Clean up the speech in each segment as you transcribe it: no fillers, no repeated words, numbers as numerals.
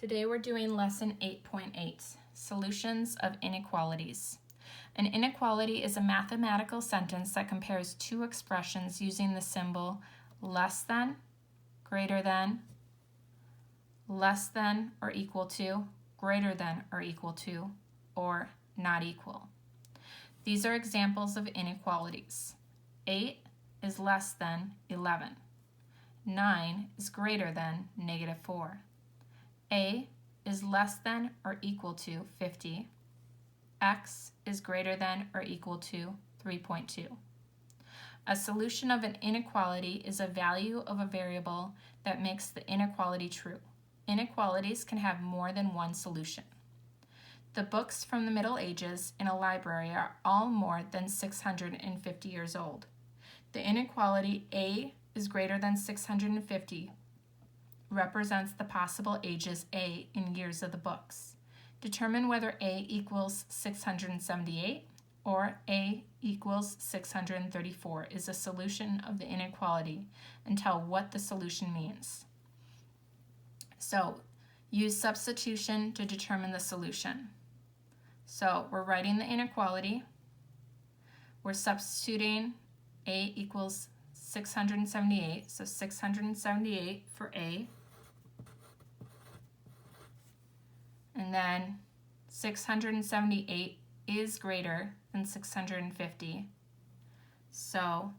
Today we're doing lesson 8.8, Solutions of Inequalities. An inequality is a mathematical sentence that compares two expressions using the symbol less than, greater than, less than or equal to, greater than or equal to, or not equal. These are examples of inequalities. 8 is less than 11. 9 is greater than -4. A is less than or equal to 50. X is greater than or equal to 3.2. A solution of an inequality is a value of a variable that makes the inequality true. Inequalities can have more than one solution. The books from the Middle Ages in a library are all more than 650 years old. The inequality A is greater than 650 represents the possible ages A in years of the books. Determine whether A equals 678 or A equals 634 is a solution of the inequality and tell what the solution means. So, use substitution to determine the solution. So, we're writing the inequality. We're substituting A equals 678, so 678 for A. And then 678 is greater than 650. So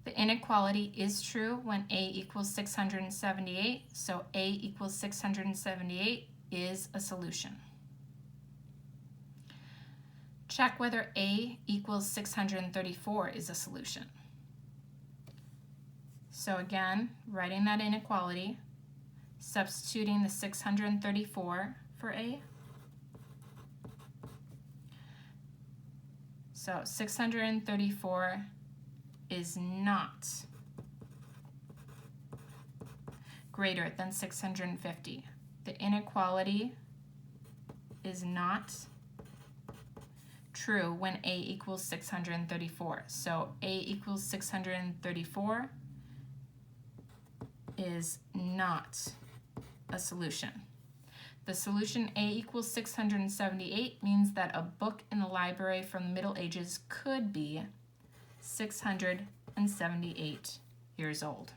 the inequality is true when A equals 678, so A equals 678 is a solution. Check whether A equals 634 is a solution. So again, writing that inequality, substituting the 634 for A. So 634 is not greater than 650. The inequality is not true when A equals 634. So A equals 634 is not a solution. The solution A equals 678 means that a book in the library from the Middle Ages could be 678 years old.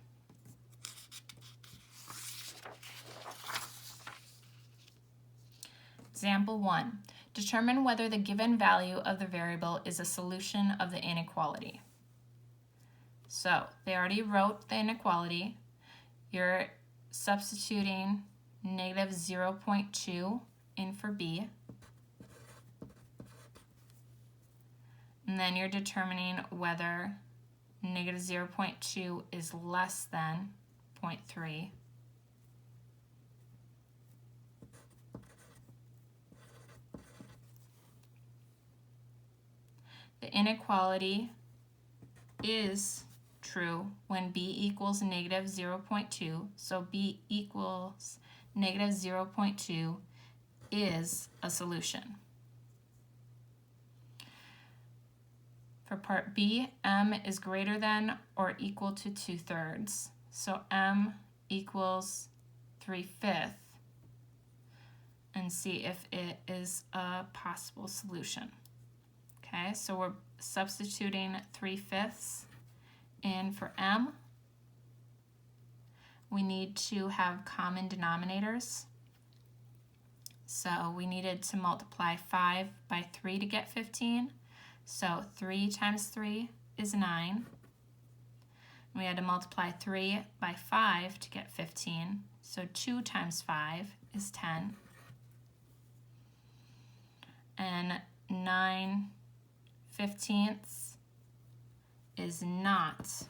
Example 1. Determine whether the given value of the variable is a solution of the inequality. So, they already wrote the inequality. You're substituting -0.2 in for B. And then you're determining whether -0.2 is less than 0.3. The inequality is true when B equals -0.2, so B equals -0.2 is a solution. For part B, M is greater than or equal to 2/3, so M equals 3/5, and see if it is a possible solution. Okay, so we're substituting 3/5 in for M. We need to have common denominators. So we needed to multiply 5 by 3 to get 15. So 3 times 3 is 9. We had to multiply 3 by 5 to get 15. So 2 times 5 is 10. And 9/15 is not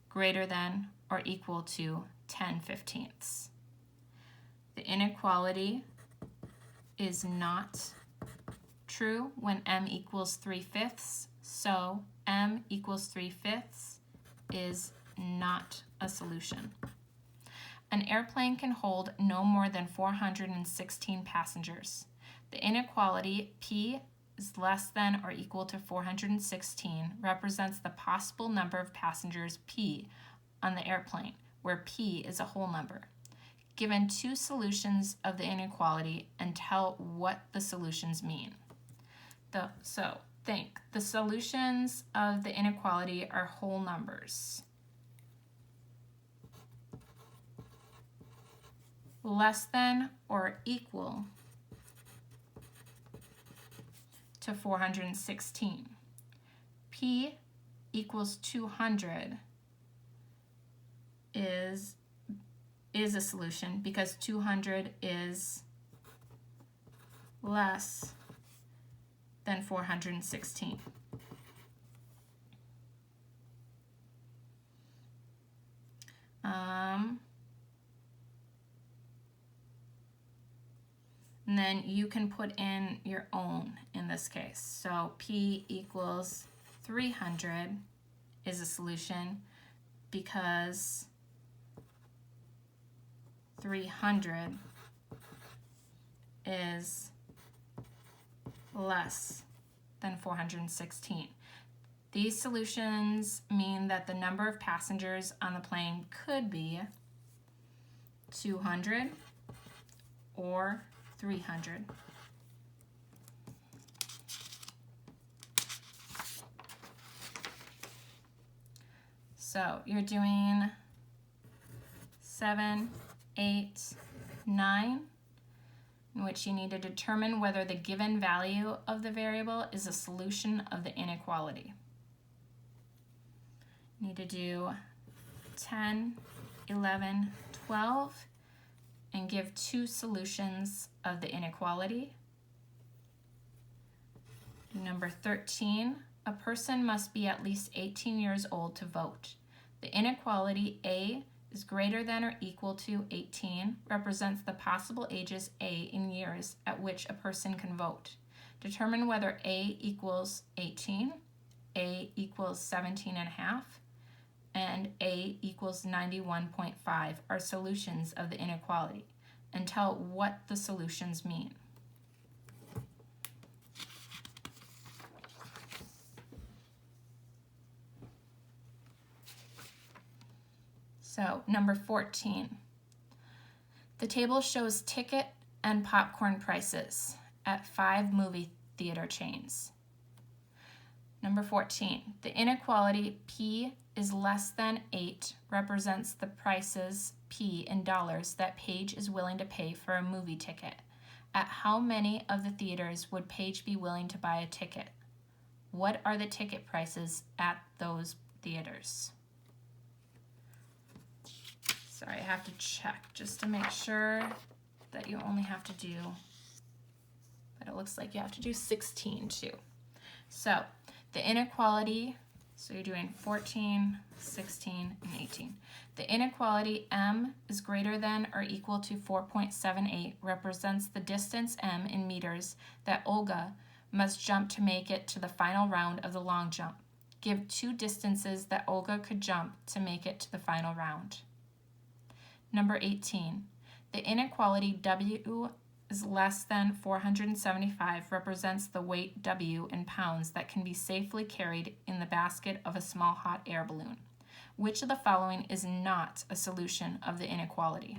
greater than or equal to 10/15. The inequality is not true when M equals 3/5, so M equals 3/5 is not a solution. An airplane can hold no more than 416 passengers. The inequality P is less than or equal to 416 represents the possible number of passengers P on the airplane, where P is a whole number. Given two solutions of the inequality and tell what the solutions mean. So think, the solutions of the inequality are whole numbers. Less than or equal to 416. P equals 200 is a solution because 200 is less than 416. And then you can put in your own in this case. So P equals 300 is a solution because 300 is less than 416. These solutions mean that the number of passengers on the plane could be 200 or 300. So you're doing 7, 8, 9, in which you need to determine whether the given value of the variable is a solution of the inequality. You need to do 10, 11, 12, and give two solutions of the inequality. Number 13, a person must be at least 18 years old to vote. The inequality A is greater than or equal to 18 represents the possible ages A in years at which a person can vote. Determine whether A equals 18, A equals 17.5, and A equals 91.5 are solutions of the inequality, and tell what the solutions mean. So, number 14. The table shows ticket and popcorn prices at 5 movie theater chains. Number 14. The inequality P is less than 8 represents the prices P in dollars that Paige is willing to pay for a movie ticket. At how many of the theaters would Paige be willing to buy a ticket? What are the ticket prices at those theaters? Sorry, I have to check just to make sure that you only have to do, but it looks like you have to do 16 too. So the inequality, so you're doing 14, 16, and 18. The inequality M is greater than or equal to 4.78 represents the distance M in meters that Olga must jump to make it to the final round of the long jump. Give two distances that Olga could jump to make it to the final round. Number 18, the inequality W is less than 475 represents the weight W in pounds that can be safely carried in the basket of a small hot air balloon. Which of the following is not a solution of the inequality?